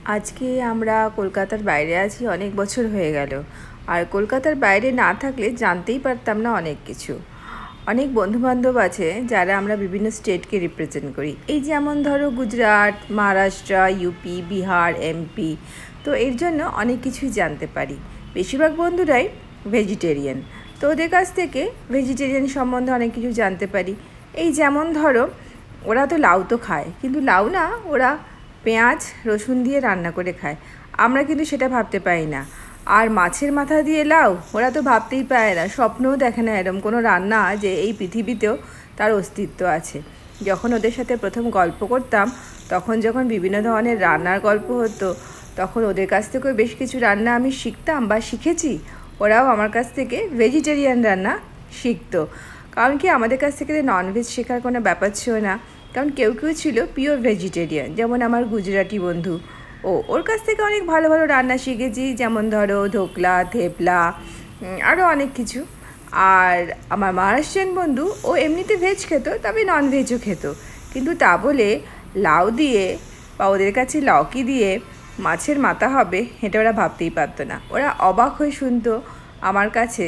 আজকে আমরা কলকাতার বাইরে আছি, অনেক বছর হয়ে গেল। আর কলকাতার বাইরে না থাকলে জানতেই পারতাম না অনেক কিছু। অনেক বন্ধুবান্ধব আছে যারা আমরা বিভিন্ন স্টেটকে রিপ্রেজেন্ট করি। এই যেমন ধরো গুজরাট, মহারাষ্ট্র, ইউপি, বিহার, এমপি। তো এর জন্য অনেক কিছুই জানতে পারি। বেশিরভাগ বন্ধুরাই ভেজিটেরিয়ান, তো ওদের কাছ থেকে ভেজিটেরিয়ান সম্বন্ধে অনেক কিছু জানতে পারি। এই যেমন ধরো, ওরা তো লাউ তো খায়, কিন্তু লাউ না, ওরা পেঁয়াজ রসুন দিয়ে রান্না করে খায়। আমরা কিন্তু সেটা ভাবতে পারি না। আর মাছের মাথা দিয়ে লাউ ওরা তো ভাবতেই পারে না, স্বপ্নও দেখে না এরম কোনো রান্না যে এই পৃথিবীতেও তার অস্তিত্ব আছে। যখন ওদের সাথে প্রথম গল্প করতাম, তখন যখন বিভিন্ন ধরনের রান্নার গল্প হতো, তখন ওদের কাছ থেকেও বেশ কিছু রান্না আমি শিখতাম বা শিখেছি। ওরাও আমার কাছ থেকে ভেজিটেরিয়ান রান্না শিখতো। কারণ কি, আমাদের কাছ থেকে ননভেজ শেখার কোনো ব্যাপার ছিল না। কারণ কেউ কেউ ছিল পিওর ভেজিটেরিয়ান, যেমন আমার গুজরাটি বন্ধু, ওর কাছ থেকে অনেক ভালো ভালো রান্না শিখেছি, যেমন ধরো ধোকলা, থেপলা, আরও অনেক কিছু। আর আমার মহারাষ্ট্রিয়ান বন্ধু, ও এমনিতে ভেজ খেত, তবে ননভেজও খেত। কিন্তু তা বলে লাউ দিয়ে বা ওদের কাছে লউকি দিয়ে মাছের মাথা হবে, এটা ওরা ভাবতেই পারতো না। ওরা অবাক হয়ে শুনতো আমার কাছে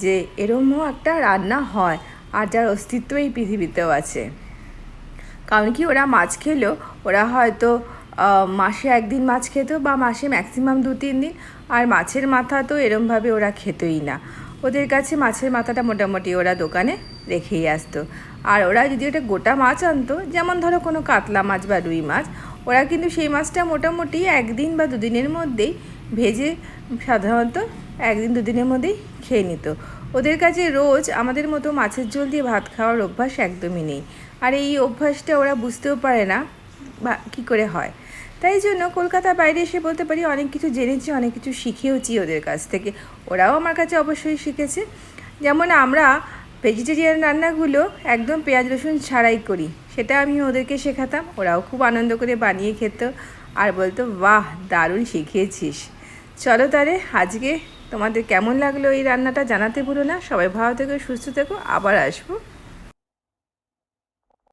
যে এরমও একটা রান্না হয়, আর যার অস্তিত্ব এই পৃথিবীতেও আছে। কারণ কি, ওরা মাছ খেলেও ওরা হয়তো মাসে একদিন মাছ খেত, বা মাসে ম্যাক্সিমাম 2-3 দিন। আর মাছের মাথা তো এরমভাবে ওরা খেতই না। ওদের কাছে মাছের মাথাটা মোটামুটি ওরা দোকানে রেখেই আসতো। আর ওরা যদি ওটা গোটা মাছ আনতো, যেমন ধরো কোনো কাতলা মাছ বা রুই মাছ, ওরা কিন্তু সেই মাছটা মোটামুটি 1 দিন বা 2 দিনের মধ্যেই ভেজে সাধারণত 1-2 দিনের মধ্যেই খেয়ে নিত। ওদের কাছে রোজ আমাদের মতো মাছের ঝোল দিয়ে ভাত খাওয়ার অভ্যাস একদমই নেই। আর এই অভ্যাসটা ওরা বুঝতেও পারে না বা কী করে হয়। তাই জন্য কলকাতার বাইরে এসে বলতে পারি অনেক কিছু জেনেছি, অনেক কিছু শিখেওছি ওদের কাছ থেকে। ওরাও আমার কাছে অবশ্যই শিখেছে। যেমন আমরা ভেজিটেরিয়ান রান্নাগুলো একদম পেঁয়াজ রসুন ছাড়াই করি, সেটা আমি ওদেরকে শেখাতাম। ওরাও খুব আনন্দ করে বানিয়ে খেত আর বলতো, বাহ, দারুণ শিখিয়েছিস। চলো তাহলে, আজকে তোমাদের কেমন লাগলো এই রান্নাটা জানাতে ভুলো না। সবাই ভালো থেকো, সুস্থ থেকো, আবার আসবো।